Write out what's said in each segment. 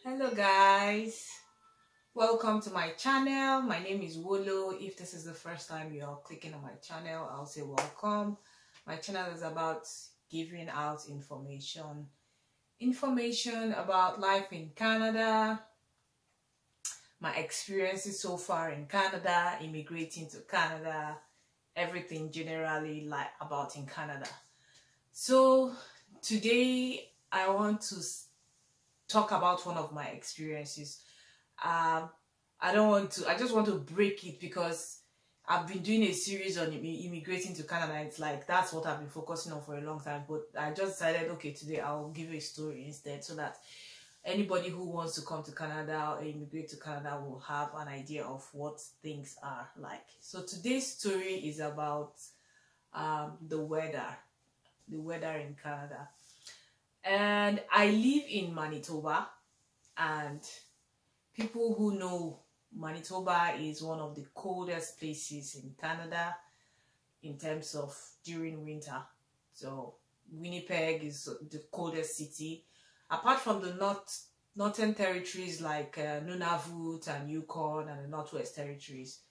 Hello guys, welcome to my channel. My name is Wolo. If this is the first time you're clicking on my channel, I'll say welcome. My channel is about giving out information about life in Canada, my experiences so far in Canada, immigrating to Canada, everything generally like about in Canada. So today I want to talk about one of my experiences. I just want to break it because I've been doing a series on immigrating to Canada. It's like that's what I've been focusing on for a long time, but I just decided, okay, today I'll give you a story instead, so that anybody who wants to come to Canada or immigrate to Canada will have an idea of what things are like. So today's story is about the weather in Canada. And I live in Manitoba, and people who know Manitoba is one of the coldest places in Canada in terms of during winter. So Winnipeg is the coldest city. Apart from the northern territories like Nunavut and Yukon and the Northwest Territories,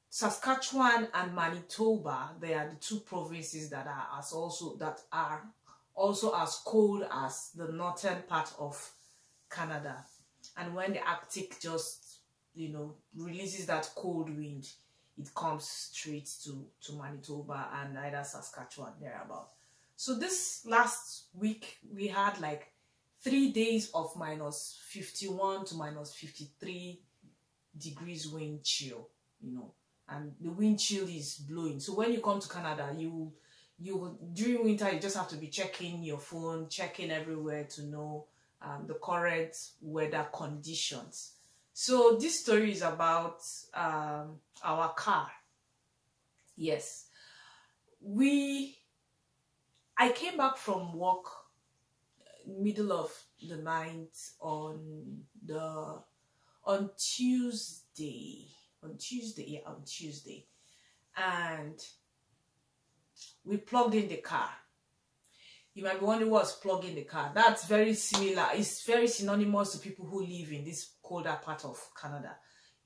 Saskatchewan and Manitoba, they are the two provinces that are also as cold as the northern part of Canada. And when the Arctic just, releases that cold wind, it comes straight to Manitoba and either Saskatchewan thereabout. So this last week we had like 3 days of -51 to -53 degrees wind chill, and the wind chill is blowing. So when you come to Canada, you during winter you just have to be checking your phone, checking everywhere to know the current weather conditions. So this story is about our car. Yes, I came back from work middle of the night on Tuesday, and we plugged in the car. You might be wondering what's plugging the car. That's very similar. It's very synonymous to people who live in this colder part of Canada.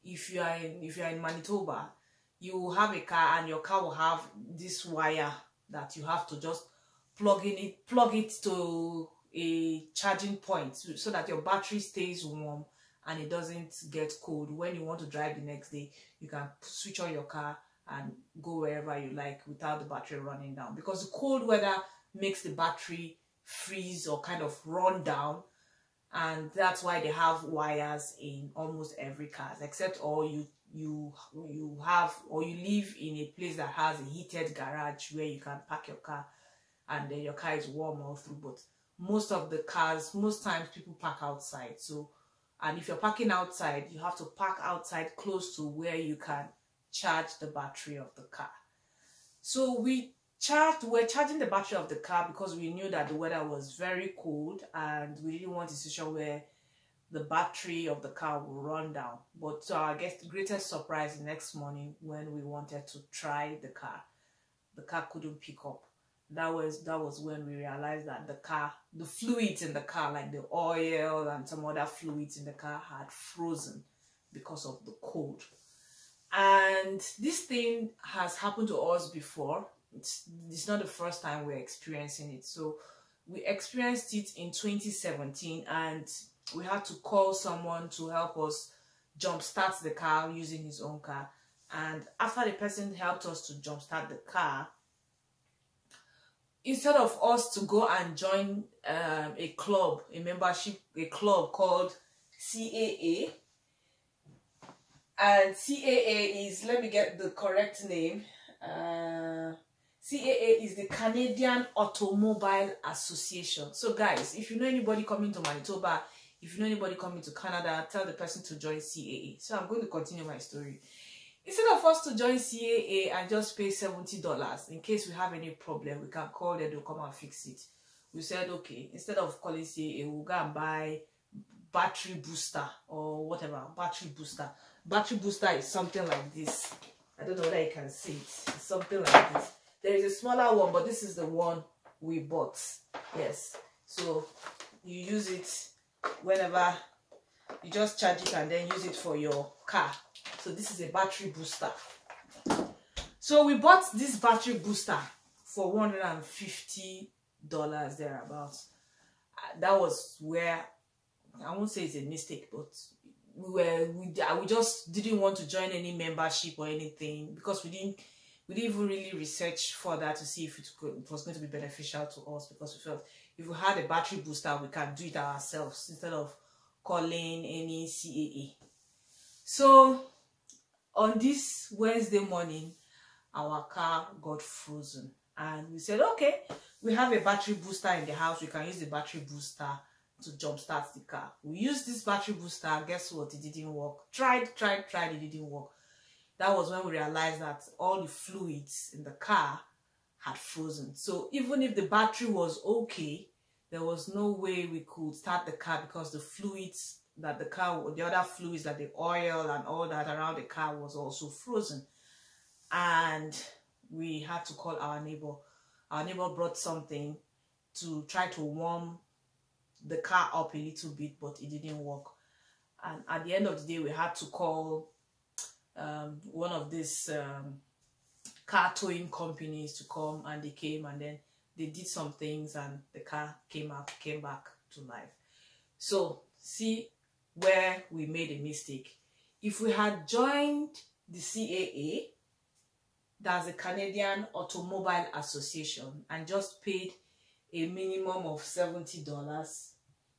If you are in Manitoba, you will have a car and your car will have this wire that you have to just plug it to a charging point so that your battery stays warm and it doesn't get cold. When you want to drive the next day, you can switch on your car and go wherever you like without the battery running down, because the cold weather makes the battery freeze or kind of run down, and that's why they have wires in almost every car, except or you live in a place that has a heated garage where you can park your car and then your car is warm all through. But most times people park outside. So, and if you're parking outside, you have to park outside close to where you can charge the battery of the car. So we're charging the battery of the car because we knew that the weather was very cold and we didn't want a situation where the battery of the car will run down. But to our greatest surprise, the next morning when we wanted to try the car couldn't pick up. That was when we realized that the fluids in the car, like the oil and some other fluids in the car, had frozen because of the cold. And this thing has happened to us before. It's not the first time we're experiencing it. So we experienced it in 2017, and we had to call someone to help us jumpstart the car using his own car. And after the person helped us to jumpstart the car, instead of us to go and join a club called CAA, and CAA is, let me get the correct name, CAA is the Canadian Automobile Association. So guys, if you know anybody coming to Manitoba, if you know anybody coming to Canada, tell the person to join CAA. So I'm going to continue my story. Instead of us to join CAA and just pay $70, in case we have any problem, we can call them, they'll come and fix it. We said, okay, instead of calling CAA, we'll go and buy battery booster or whatever. Battery booster is something like this. I don't know whether you can see it. It's something like this. There is a smaller one, but this is the one we bought. Yes. So you use it whenever you just charge it and then use it for your car. So this is a battery booster. So we bought this battery booster for $150 thereabouts. That was where, I won't say it's a mistake, but we just didn't want to join any membership or anything, because we didn't even really research further to see if it was going to be beneficial to us, because we felt if we had a battery booster, we can do it ourselves instead of calling any CAA. So on this Wednesday morning, our car got frozen, and we said, okay, we have a battery booster in the house, we can use the battery booster to jumpstart the car. We used this battery booster, guess what, it didn't work. Tried, it didn't work. That was when we realized that all the fluids in the car had frozen. So even if the battery was okay, there was no way we could start the car, because the fluids that the other fluids, that the oil and all that around the car was also frozen. And we had to call our neighbor. Our neighbor brought something to try to warm the car up a little bit, but it didn't work. And at the end of the day, we had to call one of these car towing companies to come, and they came, and then they did some things, and the car came back to life. So see where we made a mistake. If we had joined the CAA, that's the Canadian Automobile Association, and just paid a minimum of $70.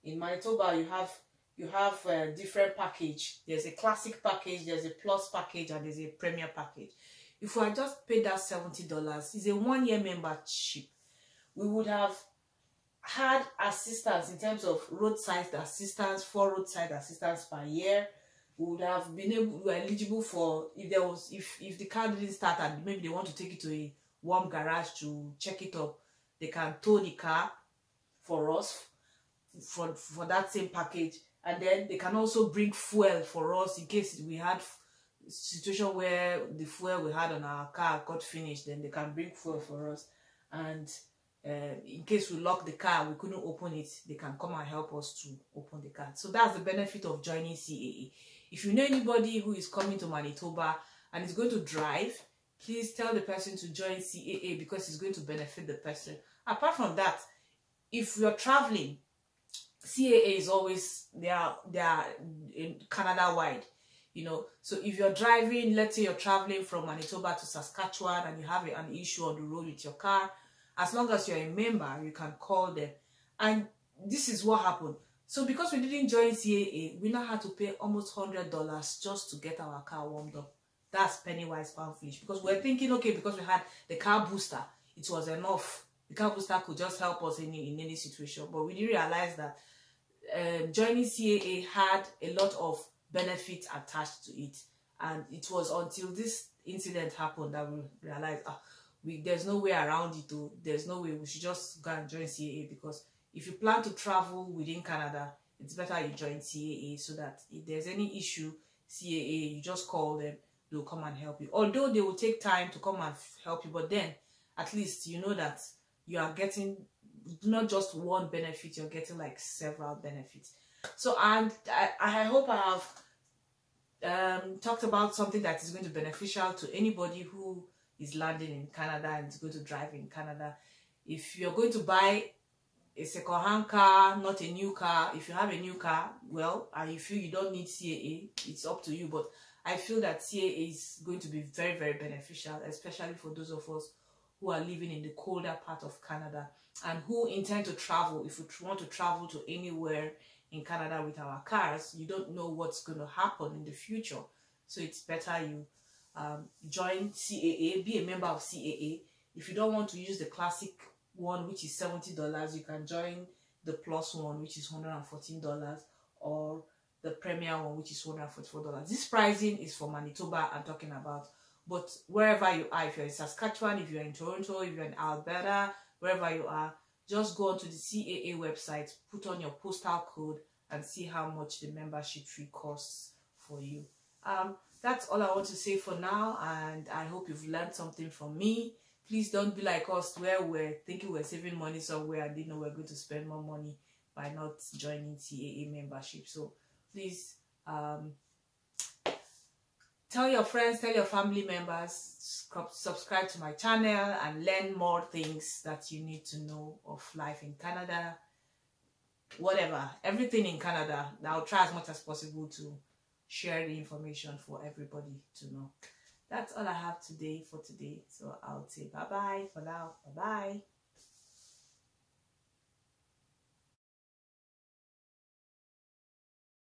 In Manitoba, you have different package. There's a classic package, there's a plus package, and there's a premier package. If we had just paid that $70, it's a 1-year membership. We would have had assistance in terms of roadside assistance, 4 roadside assistance per year. We would have been eligible for, if the car didn't start and maybe they want to take it to a warm garage to check it up, they can tow the car for us for that same package. And then they can also bring fuel for us in case we had a situation where the fuel we had on our car got finished. Then they can bring fuel for us. And in case we lock the car, we couldn't open it, they can come and help us to open the car. So that's the benefit of joining CAA. If you know anybody who is coming to Manitoba and is going to drive, please tell the person to join CAA, because it's going to benefit the person. Apart from that, if you're traveling, CAA is always, they are in Canada wide, you know. So if you're driving, let's say you're traveling from Manitoba to Saskatchewan and you have an issue on the road with your car, as long as you're a member, you can call them. And this is what happened. So because we didn't join CAA, we now had to pay almost $100 just to get our car warmed up. That's penny wise, pound foolish. Because we're thinking, okay, because we had the car booster, it was enough. The car booster could just help us in any situation. But we didn't realize that joining CAA had a lot of benefits attached to it. And it was until this incident happened that we realized, there's no way around it. There's no way, we should just go and join CAA, because if you plan to travel within Canada, it's better you join CAA, so that if there's any issue, CAA, you just call them, they'll come and help you. Although they will take time to come and help you, but then at least you know that you are getting not just one benefit, you're getting like several benefits. So I hope I have talked about something that is going to be beneficial to anybody who is landing in Canada and is going to drive in Canada. If you're going to buy a second-hand car, not a new car, if you have a new car, well, and you feel you don't need CAA, it's up to you. But I feel that CAA is going to be very, very beneficial, especially for those of us who are living in the colder part of Canada and who intend to travel. If we want to travel to anywhere in Canada with our cars, you don't know what's going to happen in the future. So it's better you join CAA, be a member of CAA. If you don't want to use the classic one, which is $70, you can join the plus one, which is $114, or the premier one, which is $144. This pricing is for Manitoba I'm talking about, but wherever you are, if you're in Saskatchewan, if you're in Toronto, if you're in Alberta, wherever you are, just go onto the CAA website, put on your postal code, and see how much the membership fee costs for you. That's all I want to say for now, and I hope you've learned something from me. Please don't be like us, where we're thinking we're saving money somewhere and didn't know we're going to spend more money by not joining CAA membership. So please tell your friends, tell your family members, subscribe to my channel and learn more things that you need to know of life in Canada. Whatever, everything in Canada. I'll try as much as possible to share the information for everybody to know. That's all I have today for today. So I'll say bye-bye for now. Bye-bye.